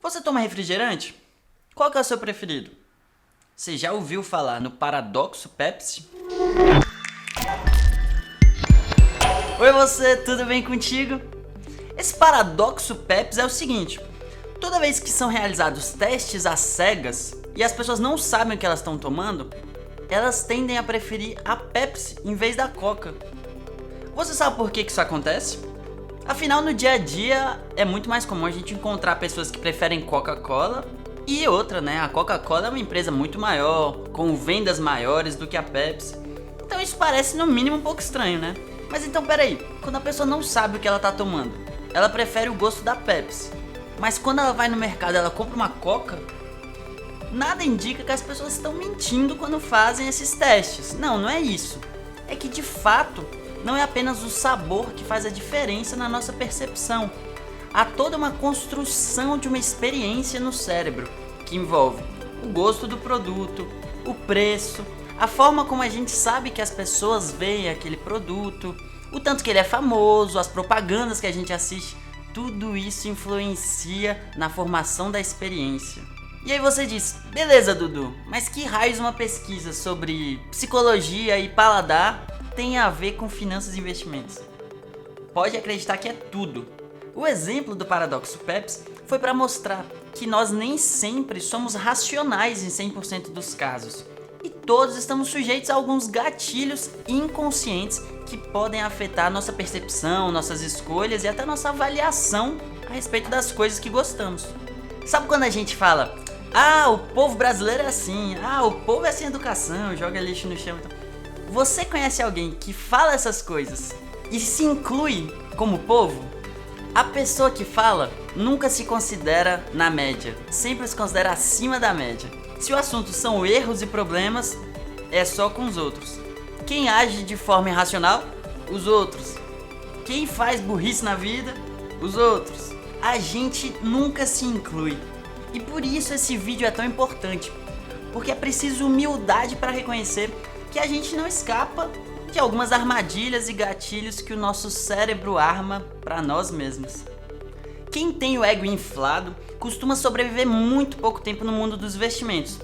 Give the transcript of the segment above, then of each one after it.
Você toma refrigerante? Qual que é o seu preferido? Você já ouviu falar no paradoxo Pepsi? Oi você, tudo bem contigo? Esse paradoxo Pepsi é o seguinte: toda vez que são realizados testes às cegas e as pessoas não sabem o que elas estão tomando, elas tendem a preferir a Pepsi em vez da Coca. Você sabe por que isso acontece? Afinal, no dia a dia é muito mais comum a gente encontrar pessoas que preferem Coca-Cola e outra, né? A Coca-Cola é uma empresa muito maior, com vendas maiores do que a Pepsi. Então isso parece no mínimo um pouco estranho, né? Mas então peraí, quando a pessoa não sabe o que ela tá tomando, ela prefere o gosto da Pepsi. Mas quando ela vai no mercado ela compra uma Coca, nada indica que as pessoas estão mentindo quando fazem esses testes. Não é isso. É que de fato não é apenas o sabor que faz a diferença na nossa percepção. Há toda uma construção de uma experiência no cérebro, que envolve o gosto do produto, o preço, a forma como a gente sabe que as pessoas veem aquele produto, o tanto que ele é famoso, as propagandas que a gente assiste. Tudo isso influencia na formação da experiência. E aí você diz, beleza Dudu, mas que raios uma pesquisa sobre psicologia e paladar tem a ver com finanças e investimentos? Pode acreditar que é tudo. O exemplo do paradoxo Pepsi foi para mostrar que nós nem sempre somos racionais em 100% dos casos. E todos estamos sujeitos a alguns gatilhos inconscientes que podem afetar nossa percepção, nossas escolhas e até nossa avaliação a respeito das coisas que gostamos. Sabe quando a gente fala, o povo brasileiro é assim, o povo é sem educação, joga lixo no chão. Você conhece alguém que fala essas coisas e se inclui como povo? A pessoa que fala nunca se considera na média, sempre se considera acima da média. Se o assunto são erros e problemas, é só com os outros. Quem age de forma irracional? Os outros. Quem faz burrice na vida? Os outros. A gente nunca se inclui. E por isso esse vídeo é tão importante, porque é preciso humildade para reconhecer que a gente não escapa de algumas armadilhas e gatilhos que o nosso cérebro arma para nós mesmos. Quem tem o ego inflado costuma sobreviver muito pouco tempo no mundo dos investimentos,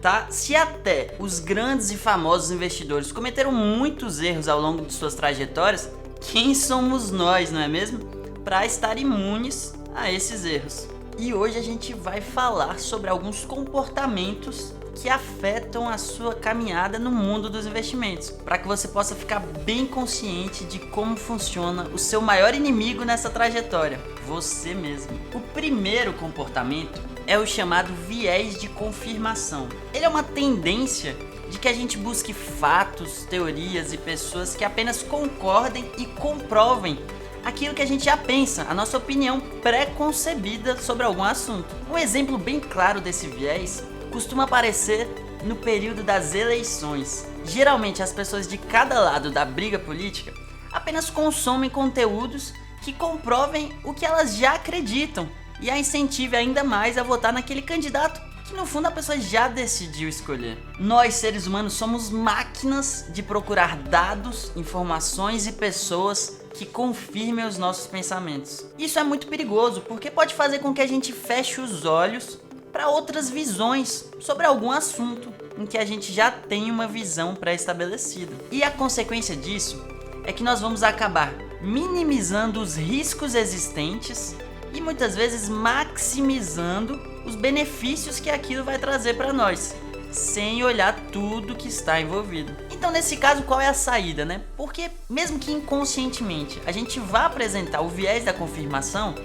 tá? Se até os grandes e famosos investidores cometeram muitos erros ao longo de suas trajetórias, quem somos nós, não é mesmo? Para estar imunes a esses erros. E hoje a gente vai falar sobre alguns comportamentos que afetam a sua caminhada no mundo dos investimentos, para que você possa ficar bem consciente de como funciona o seu maior inimigo nessa trajetória, você mesmo. O primeiro comportamento é o chamado viés de confirmação. Ele é uma tendência de que a gente busque fatos, teorias e pessoas que apenas concordem e comprovem aquilo que a gente já pensa, a nossa opinião pré-concebida sobre algum assunto. Um exemplo bem claro desse viés costuma aparecer no período das eleições. Geralmente as pessoas de cada lado da briga política apenas consomem conteúdos que comprovem o que elas já acreditam e a incentive ainda mais a votar naquele candidato que no fundo a pessoa já decidiu escolher. Nós seres humanos somos máquinas de procurar dados, informações e pessoas que confirmem os nossos pensamentos. Isso é muito perigoso porque pode fazer com que a gente feche os olhos para outras visões sobre algum assunto em que a gente já tem uma visão pré-estabelecida. E a consequência disso é que nós vamos acabar minimizando os riscos existentes e muitas vezes maximizando os benefícios que aquilo vai trazer para nós, sem olhar tudo que está envolvido. Então nesse caso qual é a saída, né? Porque mesmo que inconscientemente a gente vá apresentar o viés da confirmação,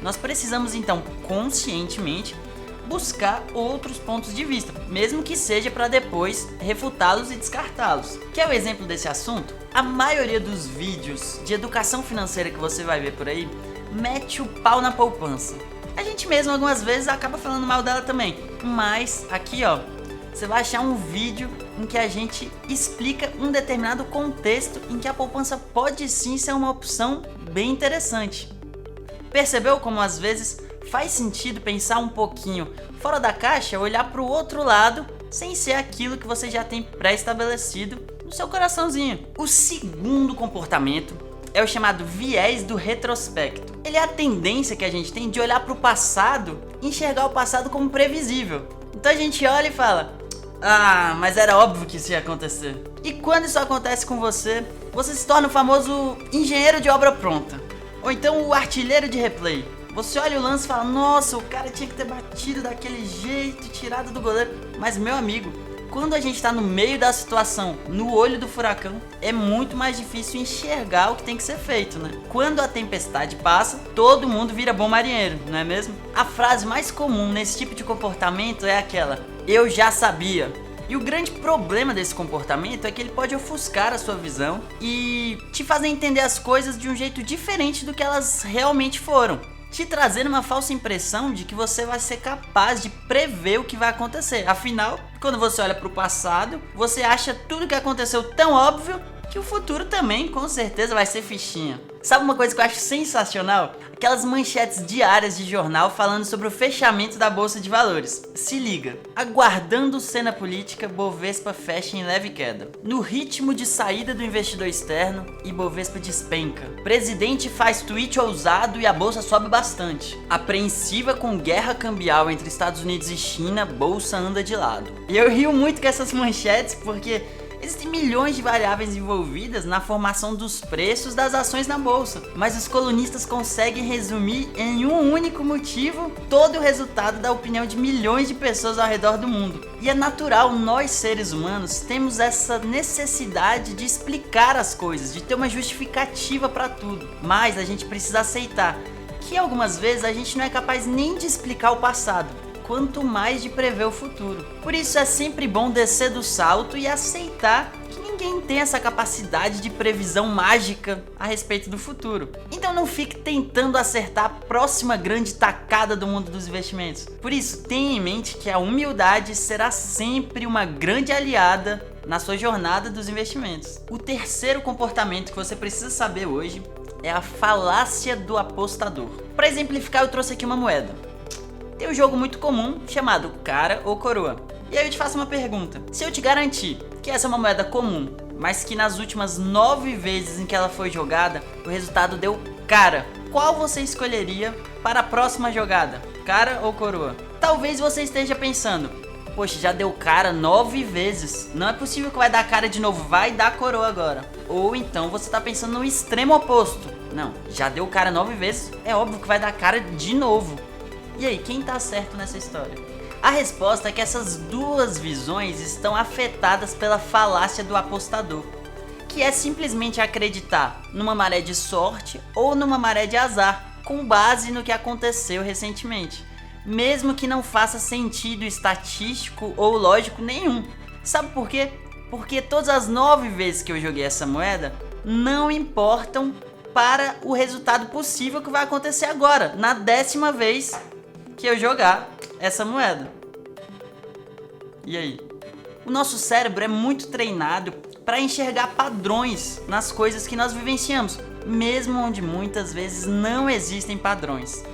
nós precisamos então conscientemente buscar outros pontos de vista, mesmo que seja para depois refutá-los e descartá-los. Quer o exemplo desse assunto? A maioria dos vídeos de educação financeira que você vai ver por aí mete o pau na poupança. A gente mesmo algumas vezes acaba falando mal dela também, mas aqui você vai achar um vídeo em que a gente explica um determinado contexto em que a poupança pode sim ser uma opção bem interessante. Percebeu como às vezes faz sentido pensar um pouquinho fora da caixa, olhar para o outro lado, sem ser aquilo que você já tem pré-estabelecido no seu coraçãozinho? O segundo comportamento é o chamado viés do retrospecto. Ele é a tendência que a gente tem de olhar para o passado e enxergar o passado como previsível. Então a gente olha e fala: ah, mas era óbvio que isso ia acontecer. E quando isso acontece com você, você se torna o famoso engenheiro de obra pronta, ou então o artilheiro de replay. Você olha o lance e fala: nossa, o cara tinha que ter batido daquele jeito, tirado do goleiro. Mas meu amigo, quando a gente tá no meio da situação, no olho do furacão, é muito mais difícil enxergar o que tem que ser feito, né? Quando a tempestade passa, todo mundo vira bom marinheiro, não é mesmo? A frase mais comum nesse tipo de comportamento é aquela: eu já sabia. E o grande problema desse comportamento é que ele pode ofuscar a sua visão e te fazer entender as coisas de um jeito diferente do que elas realmente foram, te trazendo uma falsa impressão de que você vai ser capaz de prever o que vai acontecer. Afinal, quando você olha para o passado, você acha tudo que aconteceu tão óbvio que o futuro também com certeza vai ser fichinha. Sabe uma coisa que eu acho sensacional? Aquelas manchetes diárias de jornal falando sobre o fechamento da Bolsa de Valores. Se liga: aguardando cena política, Bovespa fecha em leve queda. No ritmo de saída do investidor externo, Ibovespa despenca. Presidente faz tweet ousado e a bolsa sobe bastante. Apreensiva com guerra cambial entre Estados Unidos e China, bolsa anda de lado. E eu rio muito com essas manchetes porque existem milhões de variáveis envolvidas na formação dos preços das ações na bolsa, mas os colunistas conseguem resumir em um único motivo todo o resultado da opinião de milhões de pessoas ao redor do mundo. E é natural, nós seres humanos temos essa necessidade de explicar as coisas, de ter uma justificativa para tudo, mas a gente precisa aceitar que algumas vezes a gente não é capaz nem de explicar o passado, quanto mais de prever o futuro. Por isso é sempre bom descer do salto e aceitar que ninguém tem essa capacidade de previsão mágica a respeito do futuro. Então não fique tentando acertar a próxima grande tacada do mundo dos investimentos. Por isso, tenha em mente que a humildade será sempre uma grande aliada na sua jornada dos investimentos. O terceiro comportamento que você precisa saber hoje é a falácia do apostador. Para exemplificar, eu trouxe aqui uma moeda. Tem um jogo muito comum chamado cara ou coroa. E aí eu te faço uma pergunta: se eu te garantir que essa é uma moeda comum, mas que nas últimas 9 vezes em que ela foi jogada, o resultado deu cara, qual você escolheria para a próxima jogada? Cara ou coroa? Talvez você esteja pensando: poxa, já deu cara 9 vezes, não é possível que vai dar cara de novo, vai dar coroa agora. Ou então você está pensando no extremo oposto: não, já deu cara 9 vezes, é óbvio que vai dar cara de novo. E aí, quem tá certo nessa história? A resposta é que essas duas visões estão afetadas pela falácia do apostador, que é simplesmente acreditar numa maré de sorte ou numa maré de azar, com base no que aconteceu recentemente, mesmo que não faça sentido estatístico ou lógico nenhum. Sabe por quê? Porque todas as 9 vezes que eu joguei essa moeda não importam para o resultado possível que vai acontecer agora, na 10ª vez que eu jogar essa moeda. E aí? O nosso cérebro é muito treinado para enxergar padrões nas coisas que nós vivenciamos, mesmo onde muitas vezes não existem padrões.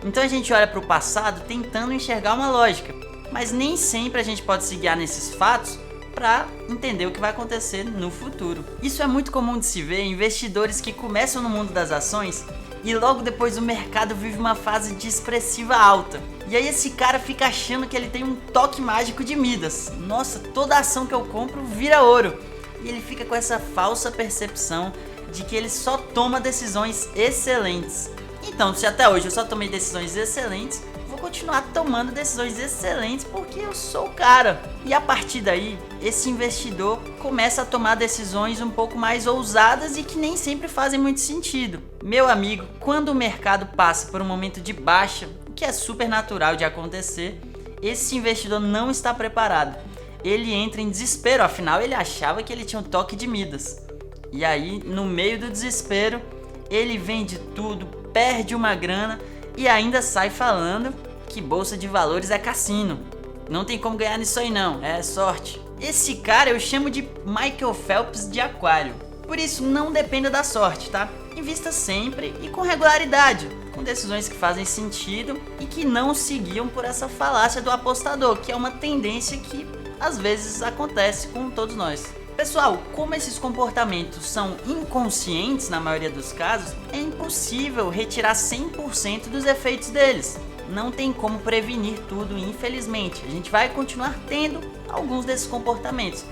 Então a gente olha para o passado tentando enxergar uma lógica, mas nem sempre a gente pode se guiar nesses fatos para entender o que vai acontecer no futuro. Isso é muito comum de se ver em investidores que começam no mundo das ações e logo depois o mercado vive uma fase de expressiva alta. E aí esse cara fica achando que ele tem um toque mágico de Midas. Nossa, toda ação que eu compro vira ouro. E ele fica com essa falsa percepção de que ele só toma decisões excelentes. Então, se até hoje eu só tomei decisões excelentes, vou continuar tomando decisões excelentes porque eu sou o cara. E a partir daí, esse investidor começa a tomar decisões um pouco mais ousadas e que nem sempre fazem muito sentido. Meu amigo, quando o mercado passa por um momento de baixa, o que é super natural de acontecer, esse investidor não está preparado. Ele entra em desespero, afinal ele achava que ele tinha um toque de Midas. E aí, no meio do desespero, ele vende tudo, perde uma grana e ainda sai falando que bolsa de valores é cassino. Não tem como ganhar nisso aí não, é sorte. Esse cara eu chamo de Michael Phelps de aquário. Por isso não dependa da sorte, tá? Invista sempre e com regularidade, com decisões que fazem sentido e que não se guiam por essa falácia do apostador, que é uma tendência que às vezes acontece com todos nós. Pessoal, como esses comportamentos são inconscientes na maioria dos casos, é impossível retirar 100% dos efeitos deles. Não tem como prevenir tudo, infelizmente. A gente vai continuar tendo alguns desses comportamentos.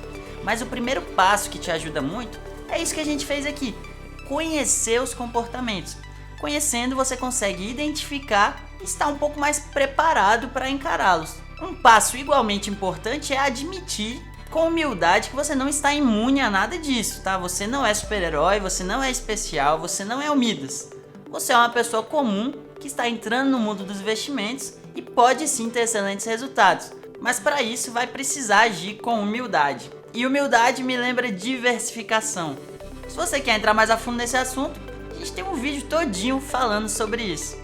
Mas o primeiro passo que te ajuda muito é isso que a gente fez aqui: conhecer os comportamentos. Conhecendo, você consegue identificar e estar um pouco mais preparado para encará-los. Um passo igualmente importante é admitir com humildade que você não está imune a nada disso, tá? Você não é super-herói, você não é especial, você não é o Midas. Você é uma pessoa comum que está entrando no mundo dos investimentos e pode sim ter excelentes resultados. Mas para isso vai precisar agir com humildade. E humildade me lembra diversificação. Se você quer entrar mais a fundo nesse assunto, a gente tem um vídeo todinho falando sobre isso.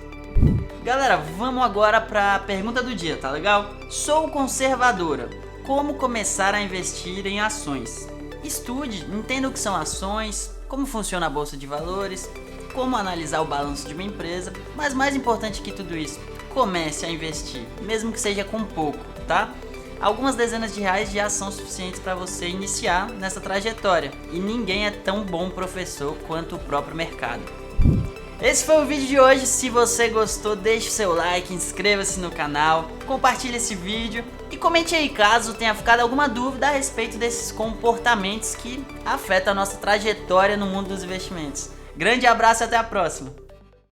Galera, vamos agora para a pergunta do dia, tá legal? Sou conservadora. Como começar a investir em ações? Estude, entenda o que são ações, como funciona a bolsa de valores, como analisar o balanço de uma empresa, mas mais importante que tudo isso, comece a investir, mesmo que seja com pouco, tá? Algumas dezenas de reais já são suficientes para você iniciar nessa trajetória, e ninguém é tão bom professor quanto o próprio mercado. Esse foi o vídeo de hoje. Se você gostou, deixe seu like, inscreva-se no canal, compartilhe esse vídeo e comente aí caso tenha ficado alguma dúvida a respeito desses comportamentos que afetam a nossa trajetória no mundo dos investimentos. Grande abraço e até a próxima!